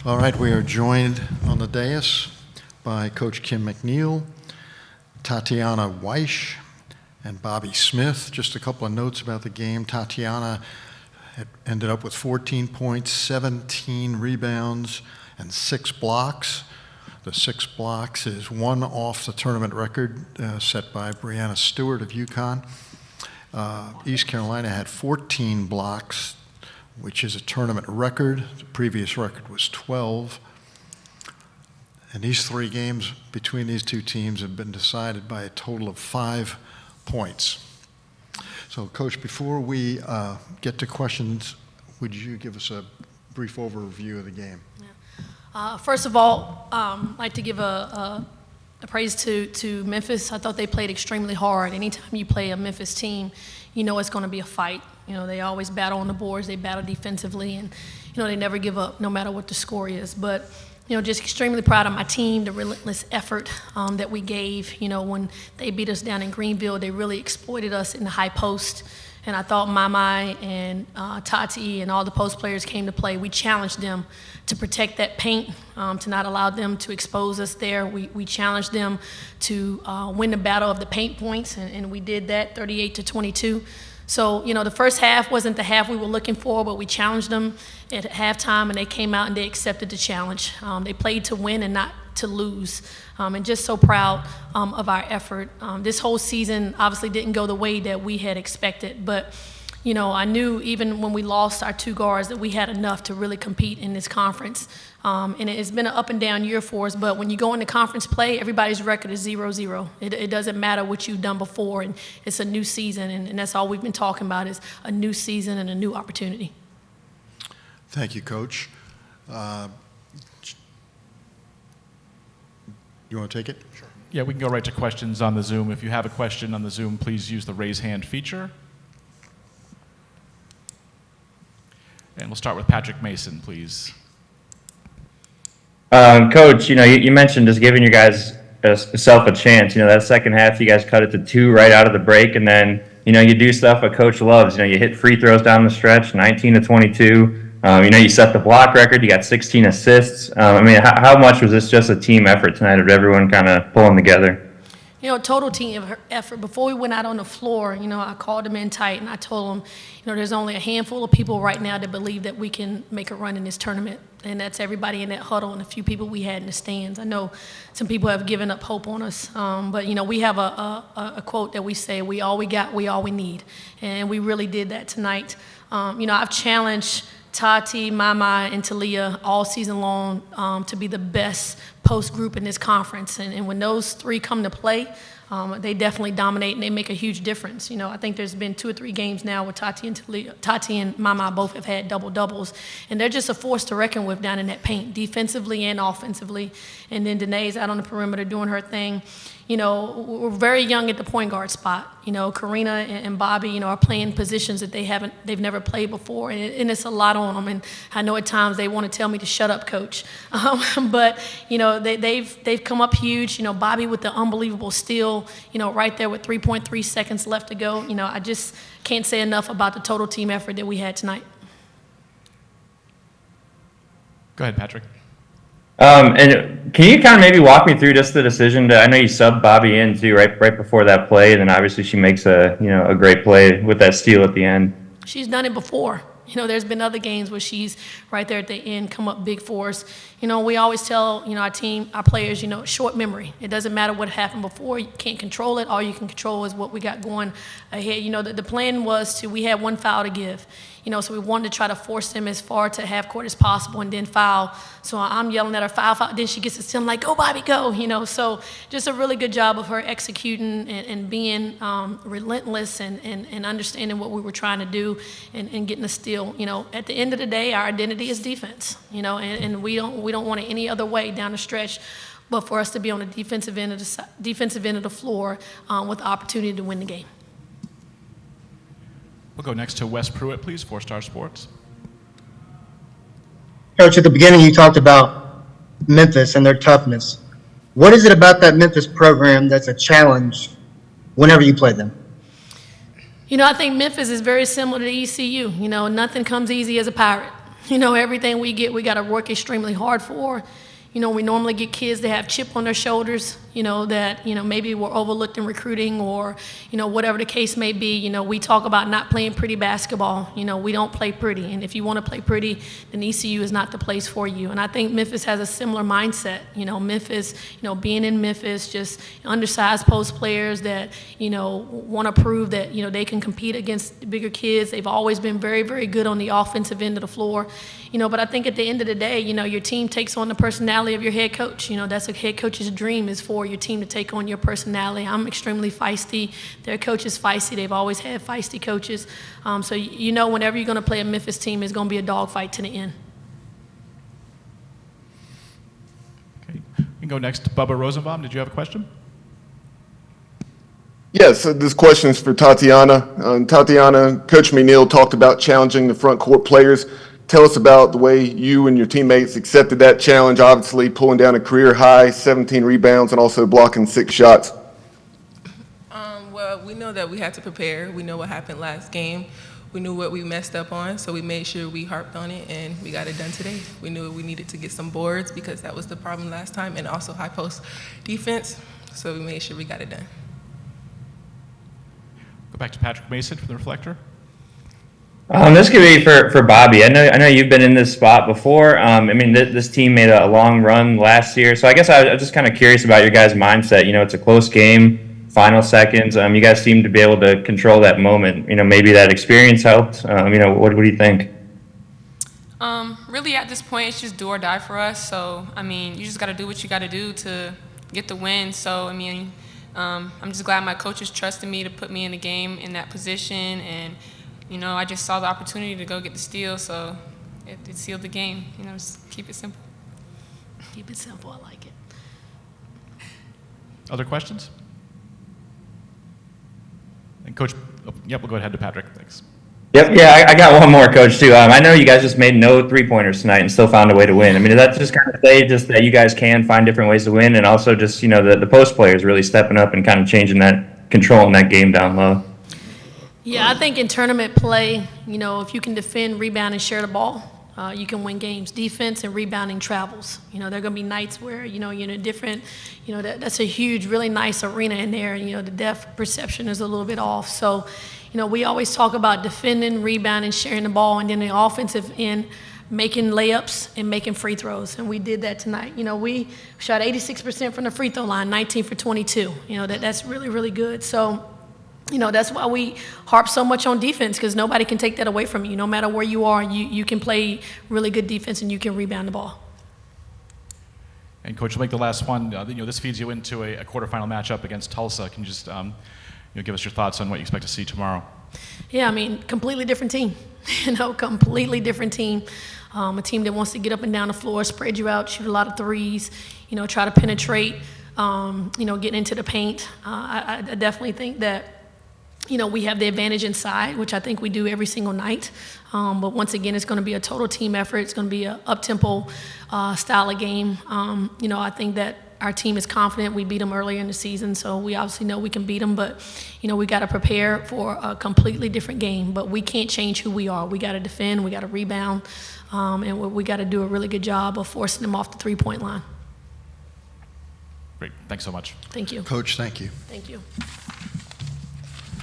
All right, we are joined on the dais by Coach Kim McNeill, Tatyana Wyche, and Bobbi Smith. Just a couple of notes about the game. Tatyana had ended up with 14 points, 17 rebounds, and 6 blocks. The 6 blocks is one off the tournament record set by Brianna Stewart of UConn. East Carolina had 14 blocks, which is a tournament record. The previous record was 12. And these 3 games between these two teams have been decided by a total of 5 points. So, Coach, before we get to questions, would you give us a brief overview of the game? Yeah. First of all, I'd like to give a praise to Memphis. I thought they played extremely hard. Anytime you play a Memphis team, you know it's going to be a fight. You know, they always battle on the boards, they battle defensively, and, you know, they never give up no matter what the score is. But, you know, just extremely proud of my team, the relentless effort that we gave. You know, when they beat us down in Greenville, they really exploited us in the high post. And I thought Mai and Tati and all the post players came to play. We challenged them to protect that paint, to not allow them to expose us there. We challenged them to win the battle of the paint points, and we did that, 38-22. So, you know, the first half wasn't the half we were looking for, but we challenged them at halftime, and they came out and they accepted the challenge. They played to win and not to lose, and just so proud of our effort. This whole season obviously didn't go the way that we had expected, but, you know, I knew even when we lost our 2 guards that we had enough to really compete in this conference. And it's been an up and down year for us, but when you go into conference play, everybody's record is 0-0. It doesn't matter what you've done before, and it's a new season, and that's all we've been talking about is a new season and a new opportunity. Thank you, Coach. You want to take it? Sure. Yeah, we can go right to questions on the Zoom. If you have a question on the Zoom, please use the raise hand feature. And we'll start with Patrick Mason, please. Coach, you know, you mentioned just giving you guys yourself a chance. You know, that second half, you guys cut it to 2 right out of the break, and then, you know, you do stuff a coach loves. You know, you hit free throws down the stretch, 19-22. You know, you set the block record. You got 16 assists. I mean, how much was this just a team effort tonight of everyone kind of pulling together? You know, total team effort. Before we went out on the floor, you know, I called them in tight and I told them, you know, there's only a handful of people right now that believe that we can make a run in this tournament. And that's everybody in that huddle and a few people we had in the stands. I know some people have given up hope on us. But, you know, we have a quote that we say, we all we got, we all we need. And we really did that tonight. You know, I've challenged Tati, Mai, and Talia all season long to be the best post group in this conference. And when those 3 come to play, they definitely dominate and they make a huge difference. You know, I think there's been 2 or 3 games now where Tati and Mai both have had double-doubles. And they're just a force to reckon with down in that paint, defensively and offensively. And then Danae's out on the perimeter doing her thing. You know, we're very young at the point guard spot. You know, Karina and Bobbi, you know, are playing positions that they've never played before, and it's a lot on them. And I know at times they want to tell me to shut up, Coach. But you know, they've come up huge. You know, Bobbi with the unbelievable steal. You know, right there with 3.3 seconds left to go. You know, I just can't say enough about the total team effort that we had tonight. Go ahead, Patrick. And can you kind of maybe walk me through just the decision to, I know you subbed Bobbi in too, right before that play, and then obviously she makes a great play with that steal at the end. She's done it before. You know, there's been other games where she's right there at the end, come up big for us. You know, we always tell, you know, our team, our players, you know, short memory. It doesn't matter what happened before. You can't control it. All you can control is what we got going ahead. You know, the plan was we had 1 foul to give. You know, so we wanted to try to force them as far to half court as possible and then foul. So I'm yelling at her, foul. Then she gets to steal. I'm like, go, Bobbi, go. You know, so just a really good job of her executing and being relentless and understanding what we were trying to do and getting a steal. You know, at the end of the day, our identity is defense. You know, and we don't want it any other way down the stretch, but for us to be on the defensive end of the floor with the opportunity to win the game. We'll go next to Wes Pruitt, please, 4-Star Sports. Coach, at the beginning you talked about Memphis and their toughness. What is it about that Memphis program that's a challenge whenever you play them? You know, I think Memphis is very similar to ECU. You know, nothing comes easy as a Pirate. everything we get, we got to work extremely hard for. We normally get kids that have chip on their shoulders, that, maybe were overlooked in recruiting or, whatever the case may be. We talk about not playing pretty basketball. We don't play pretty. And if you want to play pretty, then ECU is not the place for you. And I think Memphis has a similar mindset. Memphis, being in Memphis, just undersized post players that, want to prove that, they can compete against bigger kids. They've always been very, very good on the offensive end of the floor. But I think at the end of the day, your team takes on the personality of your head coach. That's a head coach's dream, is for your team to take on your personality. I'm extremely feisty. Their coach is feisty. They've always had feisty coaches. So whenever you're going to play a Memphis team, it's going to be a dogfight to the end. Okay. We can go next to Bubba Rosenbaum. Did you have a question? Yes, this question is for Tatyana. Tatyana, Coach McNeill talked about challenging the front court players. Tell us about the way you and your teammates accepted that challenge, obviously pulling down a career high, 17 rebounds, and also blocking 6 shots. Well, we know that we had to prepare. We know what happened last game. We knew what we messed up on, so we made sure we harped on it, and we got it done today. We knew we needed to get some boards because that was the problem last time, and also high post defense, so we made sure we got it done. Go back to Patrick Mason from the Reflector. This could be for Bobbi. I know you've been in this spot before. This team made a long run last year, so I guess I'm just kind of curious about your guys' mindset. It's a close game, final seconds. You guys seem to be able to control that moment. Maybe that experience helped. What do you think? Really, at this point, it's just do or die for us. So, you just got to do what you got to do to get the win. So, I'm just glad my coaches trusted me to put me in the game in that position, and I just saw the opportunity to go get the steal, so it sealed the game. Just keep it simple. Keep it simple. I like it. Other questions? And Coach, we'll go ahead to Patrick. Thanks. Yep, yeah, I got one more, Coach, too. I know you guys just made no three-pointers tonight and still found a way to win. Does that just kind of say just that you guys can find different ways to win, and also just, the post players really stepping up and kind of changing that, controlling that game down low? Yeah, I think in tournament play, if you can defend, rebound, and share the ball, you can win games. Defense and rebounding travels. There are going to be nights where, you're in a different, that's a huge, really nice arena in there. The depth perception is a little bit off. So, we always talk about defending, rebounding, sharing the ball, and then the offensive end, making layups and making free throws. And we did that tonight. We shot 86% from the free throw line, 19 for 22. That's really, really good. So, that's why we harp so much on defense, because nobody can take that away from you. No matter where you are, you can play really good defense and you can rebound the ball. And Coach, we'll make the last one. This feeds you into a quarterfinal matchup against Tulsa. Can you just give us your thoughts on what you expect to see tomorrow? Yeah, completely different team. Completely different team. A team that wants to get up and down the floor, spread you out, shoot a lot of threes, try to penetrate, get into the paint. I definitely think that we have the advantage inside, which I think we do every single night. But once again, it's going to be a total team effort. It's going to be an up-tempo style of game. I think that our team is confident. We beat them earlier in the season, so we obviously know we can beat them. But, we got to prepare for a completely different game. But we can't change who we are. We got to defend. We got to rebound. And we got to do a really good job of forcing them off the three-point line. Great. Thanks so much. Thank you. Coach, thank you. Thank you.